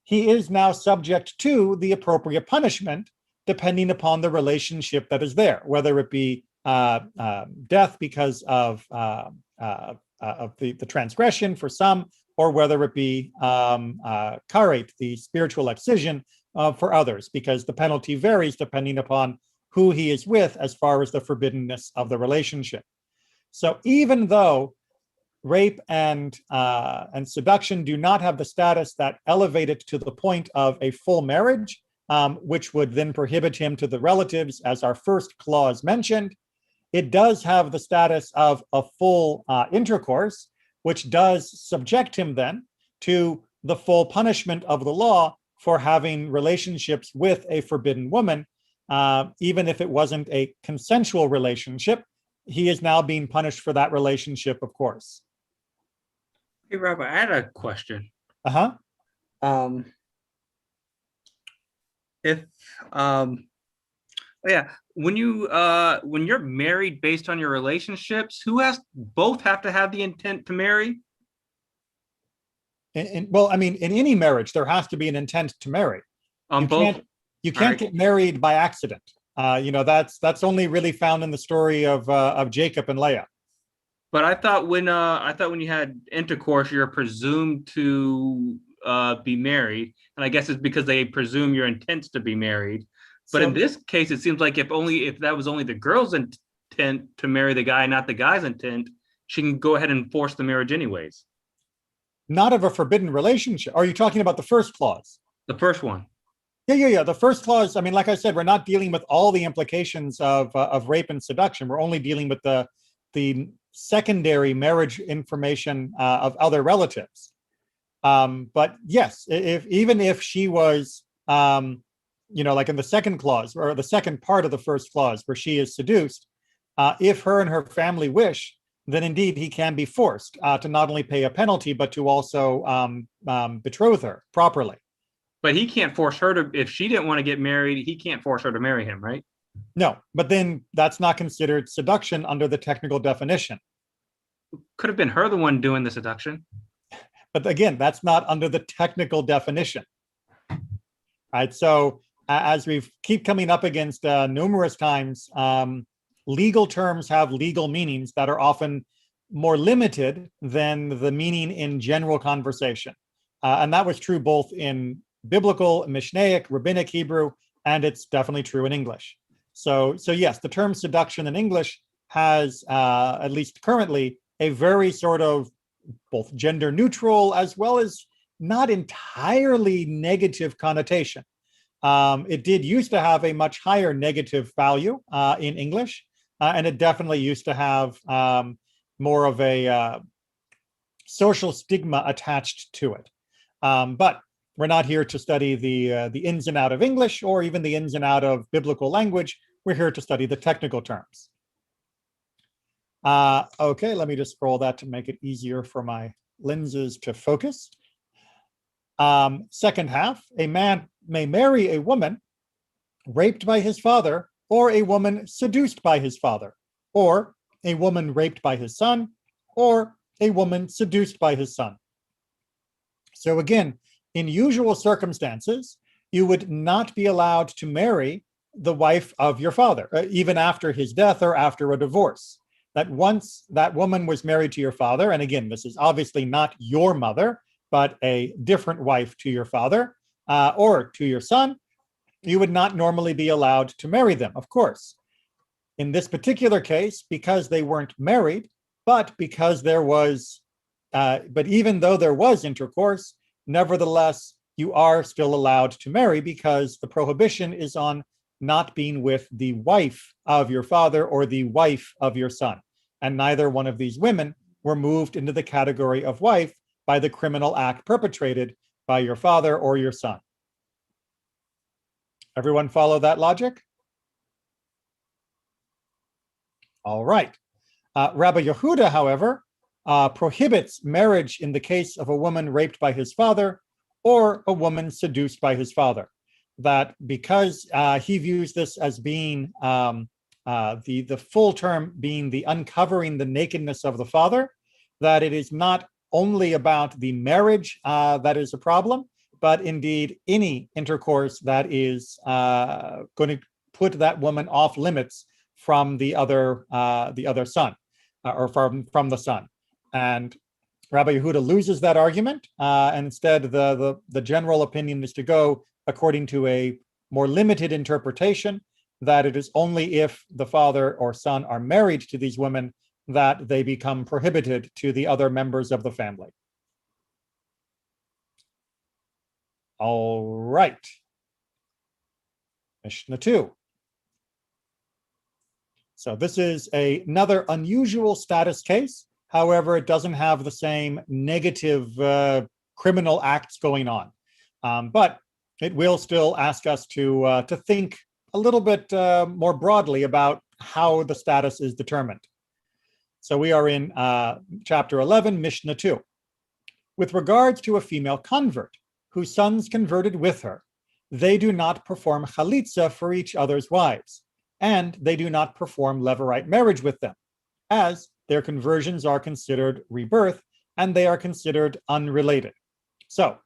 he is now subject to the appropriate punishment, depending upon the relationship that is there, whether it be death because of the transgression for some, or whether it be karet, the spiritual excision, for others, because the penalty varies depending upon who he is with as far as the forbiddenness of the relationship. So even though rape and seduction do not have the status that elevate it to the point of a full marriage, which would then prohibit him to the relatives, as our first clause mentioned, it does have the status of a full intercourse, which does subject him then to the full punishment of the law for having relationships with a forbidden woman, even if it wasn't a consensual relationship. He is now being punished for that relationship, of course. Hey, Rabbi, I had a question. Uh-huh. When you're married based on your relationships, both have to have the intent to marry? Well, I mean, in any marriage, there has to be an intent to marry. On both? You can't get married by accident. That's only really found in the story of Jacob and Leah. But I thought when you had intercourse, you're presumed to be married, and I guess it's because they presume your intents to be married. But in this case, it seems like if that was only the girl's intent to marry the guy, not the guy's intent, she can go ahead and force the marriage anyways. Not of a forbidden relationship. Are you talking about the first clause? The first one. Yeah. The first clause, I mean, like I said, we're not dealing with all the implications of rape and seduction. We're only dealing with the secondary marriage information of other relatives. But yes, even if she was, like in the second clause or the second part of the first clause where she is seduced, if her and her family wish, then indeed he can be forced to not only pay a penalty, but to also betroth her properly. But he can't force her to, if she didn't want to get married, he can't force her to marry him, right? No, but then that's not considered seduction under the technical definition. Could have been her the one doing the seduction. But again, that's not under the technical definition. Right. So as we keep coming up against numerous times, legal terms have legal meanings that are often more limited than the meaning in general conversation. And that was true both in biblical, Mishnaic, rabbinic Hebrew, and it's definitely true in English. So yes, the term seduction in English has, at least currently, a very sort of both gender neutral as well as not entirely negative connotation. It did used to have a much higher negative value in English, and it definitely used to have more of a social stigma attached to it. But we're not here to study the ins and out of English or even the ins and out of biblical language. We're here to study the technical terms. Okay, let me just scroll that to make it easier for my lenses to focus. Second half, a man may marry a woman raped by his father, or a woman seduced by his father, or a woman raped by his son, or a woman seduced by his son. So again, in usual circumstances, you would not be allowed to marry the wife of your father, even after his death or after a divorce. That once that woman was married to your father, and again, this is obviously not your mother, but a different wife to your father or to your son, you would not normally be allowed to marry them, of course. In this particular case, because they weren't married, but because there was, but even though there was intercourse, nevertheless, you are still allowed to marry because the prohibition is on not being with the wife of your father or the wife of your son. And neither one of these women were moved into the category of wife by the criminal act perpetrated by your father or your son. Everyone follow that logic? All right. Rabbi Yehuda, however, prohibits marriage in the case of a woman raped by his father or a woman seduced by his father. That because he views this as being the full term being the uncovering the nakedness of the father, that it is not only about the marriage that is a problem, but indeed any intercourse that is going to put that woman off limits from the other son, or from the son. And Rabbi Yehuda loses that argument, and instead the general opinion is to go according to a more limited interpretation, that it is only if the father or son are married to these women that they become prohibited to the other members of the family. All right. Mishnah 2. So this is another unusual status case. However, it doesn't have the same negative criminal acts going on. But it will still ask us to think a little bit more broadly about how the status is determined. So we are in chapter 11, Mishnah 2. With regards to a female convert whose sons converted with her, they do not perform chalitza for each other's wives, and they do not perform levirate marriage with them, as their conversions are considered rebirth and they are considered unrelated. So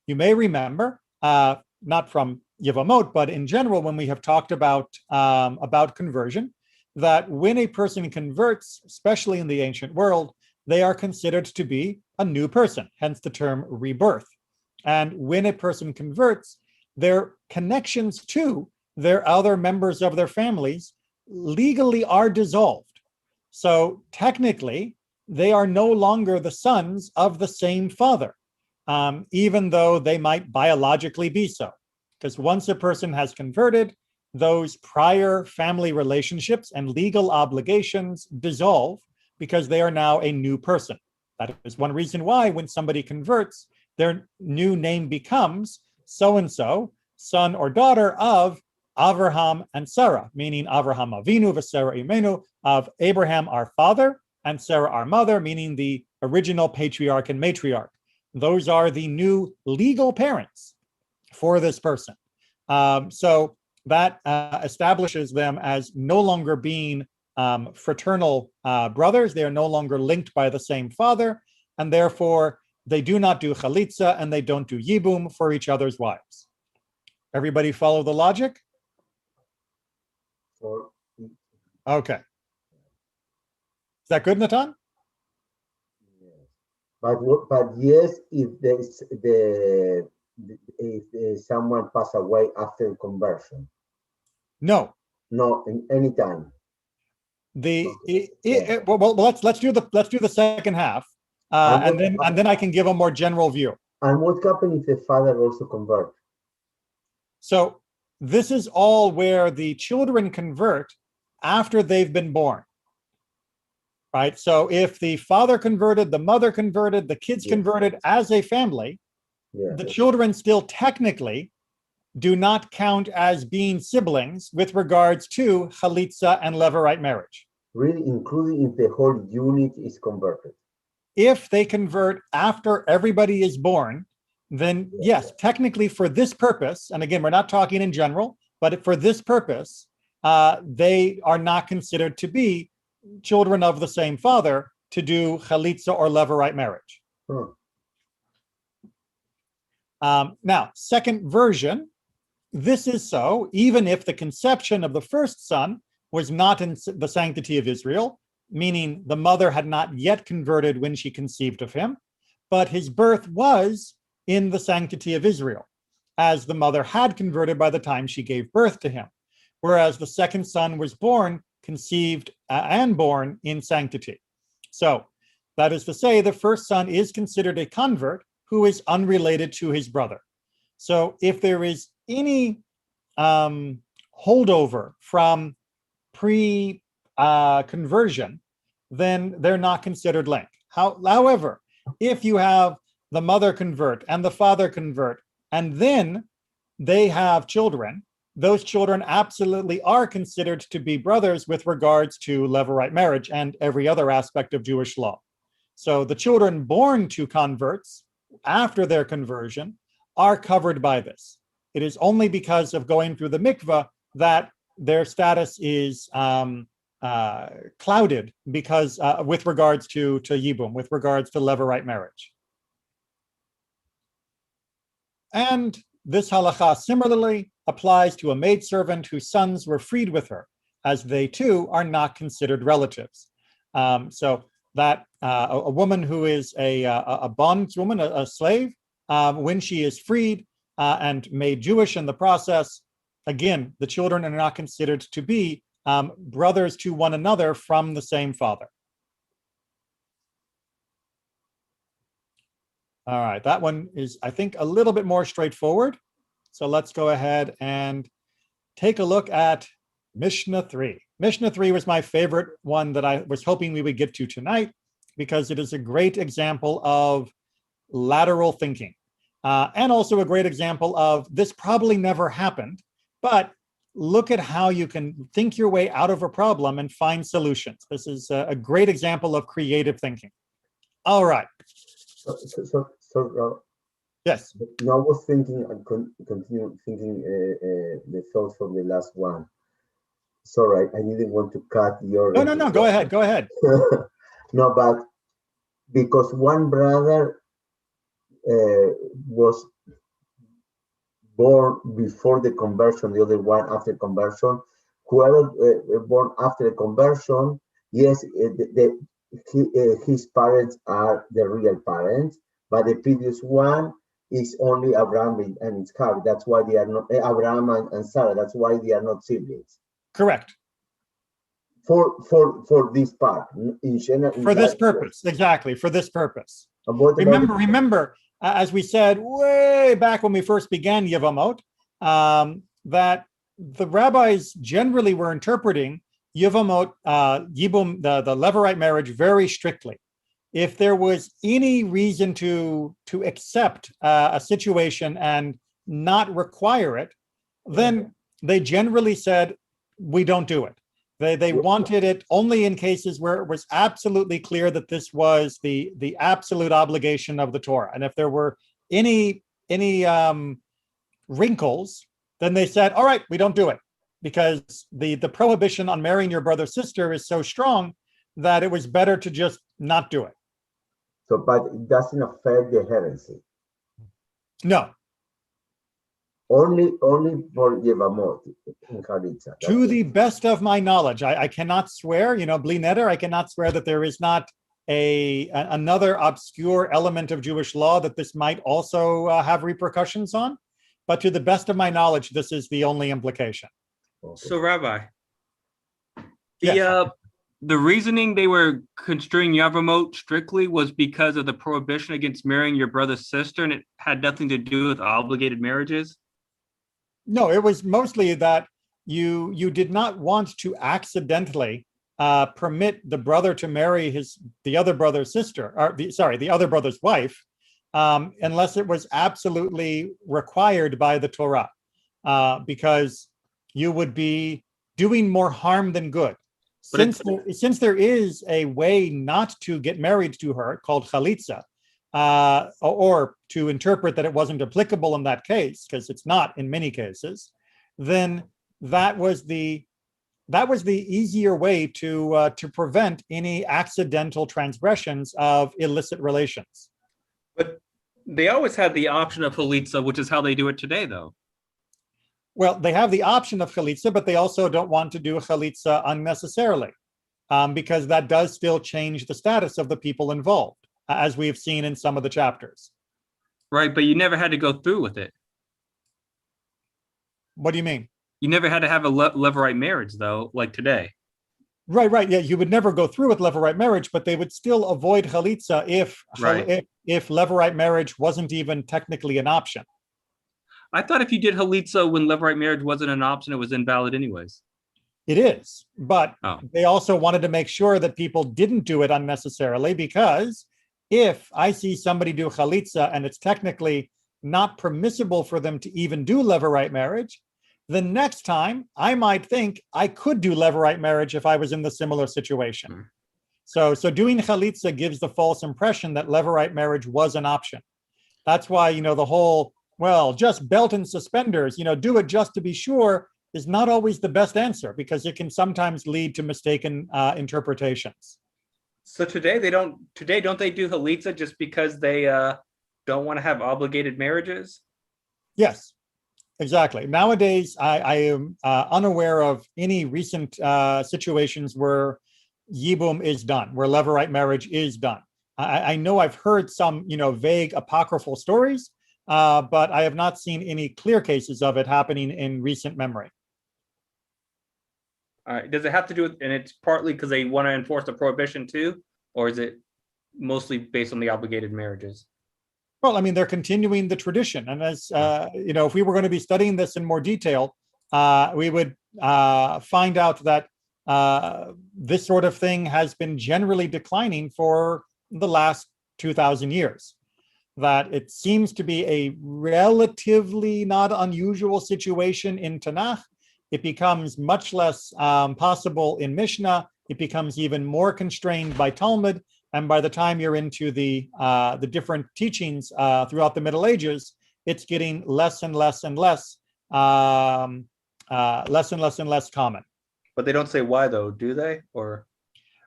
you may remember, not from Yevamot, but in general, when we have talked about conversion, that when a person converts, especially in the ancient world, they are considered to be a new person, hence the term rebirth. And when a person converts, their connections to their other members of their families legally are dissolved. So technically, they are no longer the sons of the same father, even though they might biologically be so. Because once a person has converted, those prior family relationships and legal obligations dissolve because they are now a new person. That is one reason why when somebody converts, their new name becomes so-and-so, son or daughter of Avraham and Sarah, meaning Avraham Avinu v'Sarah Imenu, of Abraham our father and Sarah our mother, meaning the original patriarch and matriarch. Those are the new legal parents for this person. So that establishes them as no longer being fraternal brothers. They are no longer linked by the same father, and therefore they do not do chalitza and they don't do yibum for each other's wives. Everybody follow the logic? Okay. Is that good, Natan? But yes, if someone pass away after conversion. No. No, in any time. Well, let's do the second half, and then I can give a more general view. And what happens if the father also convert? So this is all where the children convert after they've been born, right? So if the father converted, the mother converted, the kids converted as a family, the children still technically do not count as being siblings with regards to chalitza and levirate marriage. Really, including if the whole unit is converted. If they convert after everybody is born, then yes, technically for this purpose, and again, we're not talking in general, but for this purpose, they are not considered to be children of the same father to do chalitza or levirate marriage. Now, second version, this is so even if the conception of the first son was not in the sanctity of Israel, meaning the mother had not yet converted when she conceived of him, but his birth was in the sanctity of Israel, as the mother had converted by the time she gave birth to him, whereas the second son was born, conceived, and born in sanctity. So that is to say, the first son is considered a convert who is unrelated to his brother. So if there is any holdover from pre-conversion, then they're not considered linked. However, if you have the mother convert and the father convert, and then they have children, those children absolutely are considered to be brothers with regards to levirate marriage and every other aspect of Jewish law. So the children born to converts after their conversion are covered by this. It is only because of going through the mikveh that their status is clouded because with regards to yibum, with regards to levirate marriage. And this halacha similarly applies to a maidservant whose sons were freed with her, as they too are not considered relatives. So that a woman who is a bondswoman, a slave, when she is freed and made Jewish in the process, again, the children are not considered to be brothers to one another from the same father. All right, that one is, I think, a little bit more straightforward. So let's go ahead and take a look at Mishnah 3. Mishnah 3 was my favorite one that I was hoping we would get to tonight because it is a great example of lateral thinking and also a great example of this probably never happened, but look at how you can think your way out of a problem and find solutions. This is a great example of creative thinking. All right. So yes. Now I was thinking and continue thinking the thoughts from the last one. Sorry, I didn't want to cut your. No. Go ahead. No, but because one brother was born before the conversion, the other one after conversion. Whoever born after the conversion, yes, his parents are the real parents, but the previous one is only Abraham and Ishmael. That's why they are not Abraham and Sarah. That's why they are not siblings. Correct. For this part, in general. For this purpose, exactly. For this purpose. Remember, as we said way back when we first began Yevamot, that the rabbis generally were interpreting Yevamot, Yibum, the levirate marriage very strictly. If there was any reason to accept a situation and not require it, then they generally said, we don't do it. They wanted it only in cases where it was absolutely clear that this was the absolute obligation of the Torah. And if there were any wrinkles, then they said, all right, we don't do it, because the prohibition on marrying your brother or sister is so strong that it was better to just not do it. So, but it doesn't affect the heresy. No. Only for Yevamot in Chalitza. To the best of my knowledge, I cannot swear, bli neder, I cannot swear that there is not another obscure element of Jewish law that this might also have repercussions on. But to the best of my knowledge, this is the only implication. So, Rabbi, Yes. the reasoning they were construing Yevamot strictly was because of the prohibition against marrying your brother's sister, and it had nothing to do with obligated marriages? No, it was mostly that you did not want to accidentally permit the brother to marry the other brother's sister, or the other brother's wife, unless it was absolutely required by the Torah, because you would be doing more harm than good. Since there is a way not to get married to her called chalitza, or to interpret that it wasn't applicable in that case, because it's not in many cases, then that was the easier way to prevent any accidental transgressions of illicit relations. But they always had the option of chalitza, which is how they do it today, though. Well, they have the option of chalitza, but they also don't want to do a chalitza unnecessarily, because that does still change the status of the people involved, as we have seen in some of the chapters. Right, but you never had to go through with it. What do you mean? You never had to have a levirate marriage, though, like today. Right. Yeah, you would never go through with levirate marriage, but they would still avoid chalitza if levirate marriage wasn't even technically an option. I thought if you did chalitza when levirate marriage wasn't an option, it was invalid anyways. It is, but they also wanted to make sure that people didn't do it unnecessarily, because if I see somebody do chalitza and it's technically not permissible for them to even do levirate marriage, the next time I might think I could do levirate marriage if I was in the similar situation. So doing chalitza gives the false impression that levirate marriage was an option. That's why, the whole, well, just belt and suspenders, do it just to be sure, is not always the best answer, because it can sometimes lead to mistaken interpretations. So today don't they do chalitza just because they don't want to have obligated marriages? Yes, exactly. Nowadays, I am unaware of any recent situations where yibum is done, where levirate marriage is done. I know I've heard some, vague apocryphal stories, but I have not seen any clear cases of it happening in recent memory. All right. Does it have to do with, and it's partly because they want to enforce the prohibition too, or is it mostly based on the obligated marriages? Well, I mean, they're continuing the tradition. And as, if we were going to be studying this in more detail, we would find out that this sort of thing has been generally declining for the last 2,000 years. That it seems to be a relatively not unusual situation in Tanakh. It becomes much less possible in Mishnah. It becomes even more constrained by Talmud. And by the time you're into the different teachings throughout the Middle Ages, it's getting less and less and less, less and less and less common. But they don't say why, though, do they? Or,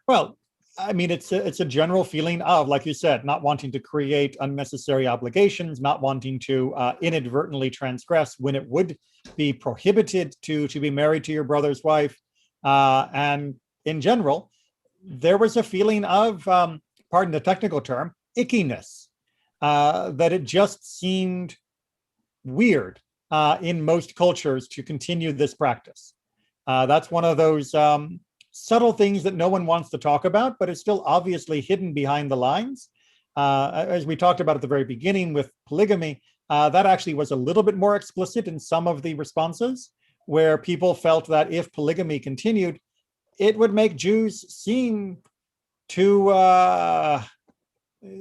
well, I mean, it's a general feeling of, like you said, not wanting to create unnecessary obligations, not wanting to inadvertently transgress when it would be prohibited to be married to your brother's wife. And in general, there was a feeling of, pardon the technical term, ickiness, that it just seemed weird in most cultures to continue this practice. That's one of those subtle things that no one wants to talk about, but it's still obviously hidden behind the lines. As we talked about at the very beginning with polygamy, that actually was a little bit more explicit in some of the responses, where people felt that if polygamy continued, it would make Jews seem too,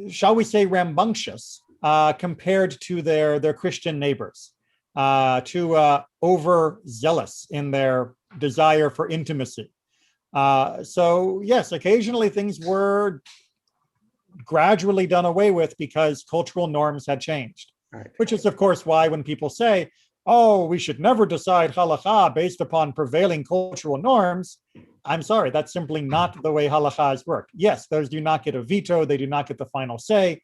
shall we say, rambunctious compared to their Christian neighbors, too overzealous in their desire for intimacy. So yes, occasionally things were gradually done away with because cultural norms had changed, right. Which is, of course, why when people say, oh, we should never decide halakha based upon prevailing cultural norms, I'm sorry, that's simply not the way halakha has worked. Yes, those do not get a veto, they do not get the final say,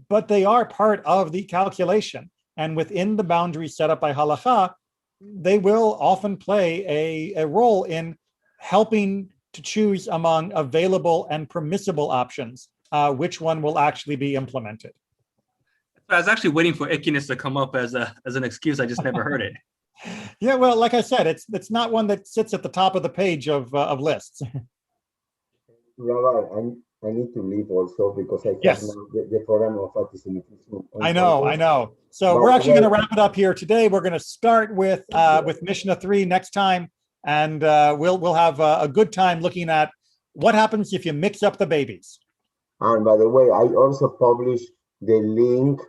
but they are part of the calculation. And within the boundaries set up by halakha, they will often play a role in helping to choose among available and permissible options, which one will actually be implemented. I was actually waiting for ickiness to come up as an excuse. I just never heard it. Yeah, well, like I said, it's not one that sits at the top of the page of lists. Rabbi, I need to leave also because I have Yes. now the program of anti-Semitism. I know, I know. So But we're actually going to well- wrap it up here today. We're going to start with Mishnah 3 next time, and we'll have a good time looking at what happens if you mix up the babies. And by the way, I also published the link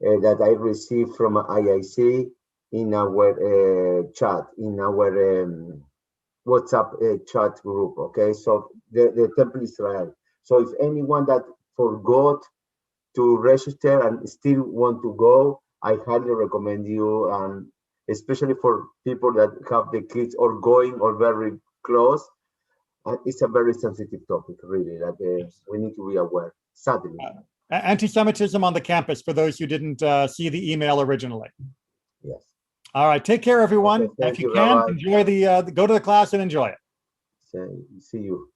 that I received from IIC in our chat, in our WhatsApp chat group. Okay, so the Temple Israel. So if anyone that forgot to register and still want to go, I highly recommend you, and especially for people that have the kids or going or very close. It's a very sensitive topic, really, that we need to be aware, sadly. Anti-Semitism on the campus, for those who didn't see the email originally. Yes. All right, take care, everyone. Okay, thank If you you, can, Rabbi. enjoy go to the class and enjoy it. See you.